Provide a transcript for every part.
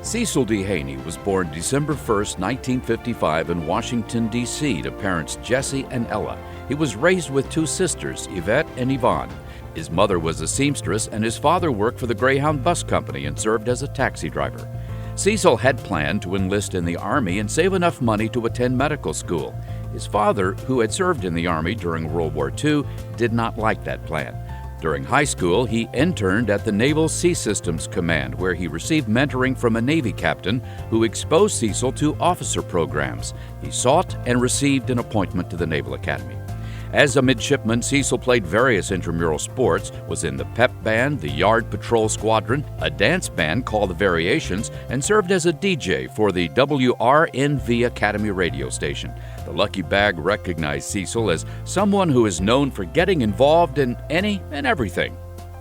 Cecil D. Haney was born December 1, 1955 in Washington, D.C. to parents Jesse and Ella. He was raised with two sisters, Yvette and Yvonne. His mother was a seamstress and his father worked for the Greyhound Bus Company and served as a taxi driver. Cecil had planned to enlist in the Army and save enough money to attend medical school. His father, who had served in the Army during World War II, did not like that plan. During high school, he interned at the Naval Sea Systems Command, where he received mentoring from a Navy captain who exposed Cecil to officer programs. He sought and received an appointment to the Naval Academy. As a midshipman, Cecil played various intramural sports, was in the pep band, the Yard Patrol Squadron, a dance band called the Variations, and served as a DJ for the WRNV Academy radio station. The Lucky Bag recognized Cecil as someone who is known for getting involved in any and everything.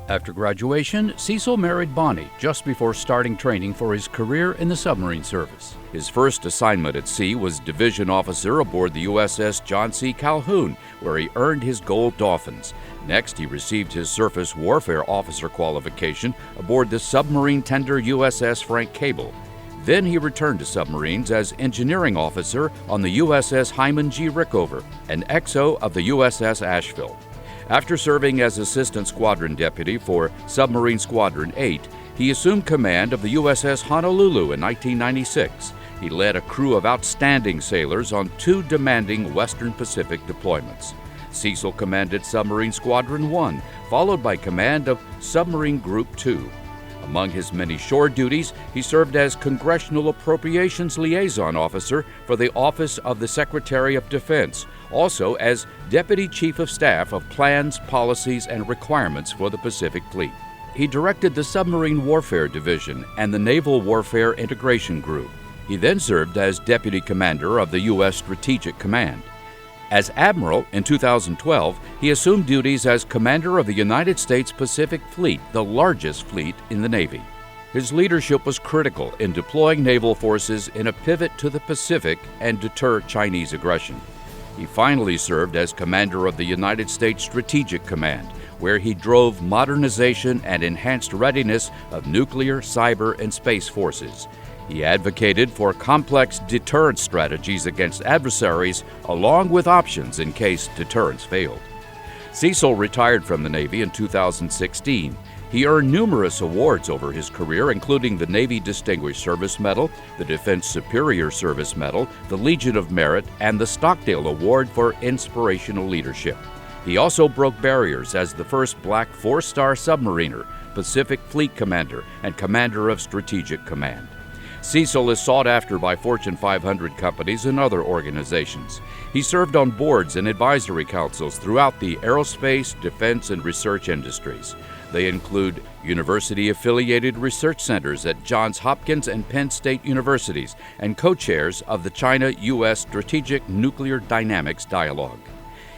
After graduation, Cecil married Bonnie just before starting training for his career in the submarine service. His first assignment at sea was division officer aboard the USS John C. Calhoun, where he earned his gold dolphins. Next, he received his surface warfare officer qualification aboard the submarine tender USS Frank Cable. Then he returned to submarines as engineering officer on the USS Hyman G. Rickover, an XO of the USS Asheville. After serving as Assistant Squadron Deputy for Submarine Squadron 8, he assumed command of the USS Honolulu in 1996. He led a crew of outstanding sailors on two demanding Western Pacific deployments. Cecil commanded Submarine Squadron 1, followed by command of Submarine Group 2. Among his many shore duties, he served as Congressional Appropriations Liaison Officer for the Office of the Secretary of Defense, also as Deputy Chief of Staff of Plans, Policies, and Requirements for the Pacific Fleet. He directed the Submarine Warfare Division and the Naval Warfare Integration Group. He then served as Deputy Commander of the U.S. Strategic Command. As Admiral in 2012, he assumed duties as Commander of the United States Pacific Fleet, the largest fleet in the Navy. His leadership was critical in deploying naval forces in a pivot to the Pacific and deter Chinese aggression. He finally served as Commander of the United States Strategic Command, where he drove modernization and enhanced readiness of nuclear, cyber, and space forces. He advocated for complex deterrence strategies against adversaries, along with options in case deterrence failed. Cecil retired from the Navy in 2016. He earned numerous awards over his career, including the Navy Distinguished Service Medal, the Defense Superior Service Medal, the Legion of Merit, and the Stockdale Award for Inspirational Leadership. He also broke barriers as the first black four-star submariner, Pacific Fleet Commander, and Commander of Strategic Command. Cecil is sought after by Fortune 500 companies and other organizations. He served on boards and advisory councils throughout the aerospace, defense, and research industries. They include university-affiliated research centers at Johns Hopkins and Penn State universities and co-chairs of the China-U.S. Strategic Nuclear Dynamics Dialogue.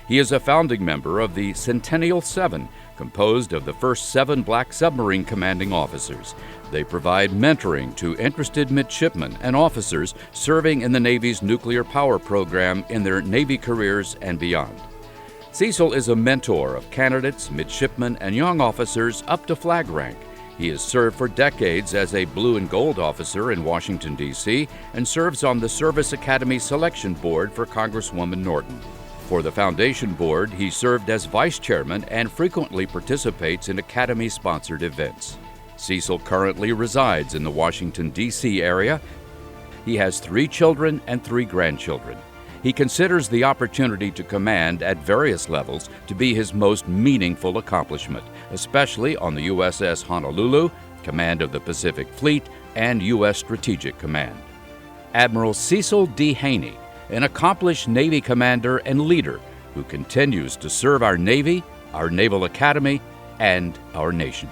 He is a founding member of the Centennial Seven, composed of the first 7 black submarine commanding officers. They provide mentoring to interested midshipmen and officers serving in the Navy's nuclear power program in their Navy careers and beyond. Cecil is a mentor of candidates, midshipmen, and young officers up to flag rank. He has served for decades as a Blue and Gold officer in Washington, D.C., and serves on the Service Academy Selection Board for Congresswoman Norton. For the Foundation Board, he served as vice chairman and frequently participates in Academy-sponsored events. Cecil currently resides in the Washington, D.C. area. He has 3 children and 3 grandchildren. He considers the opportunity to command at various levels to be his most meaningful accomplishment, especially on the USS Honolulu, command of the Pacific Fleet, and U.S. Strategic Command. Admiral Cecil D. Haney, an accomplished Navy commander and leader who continues to serve our Navy, our Naval Academy, and our nation.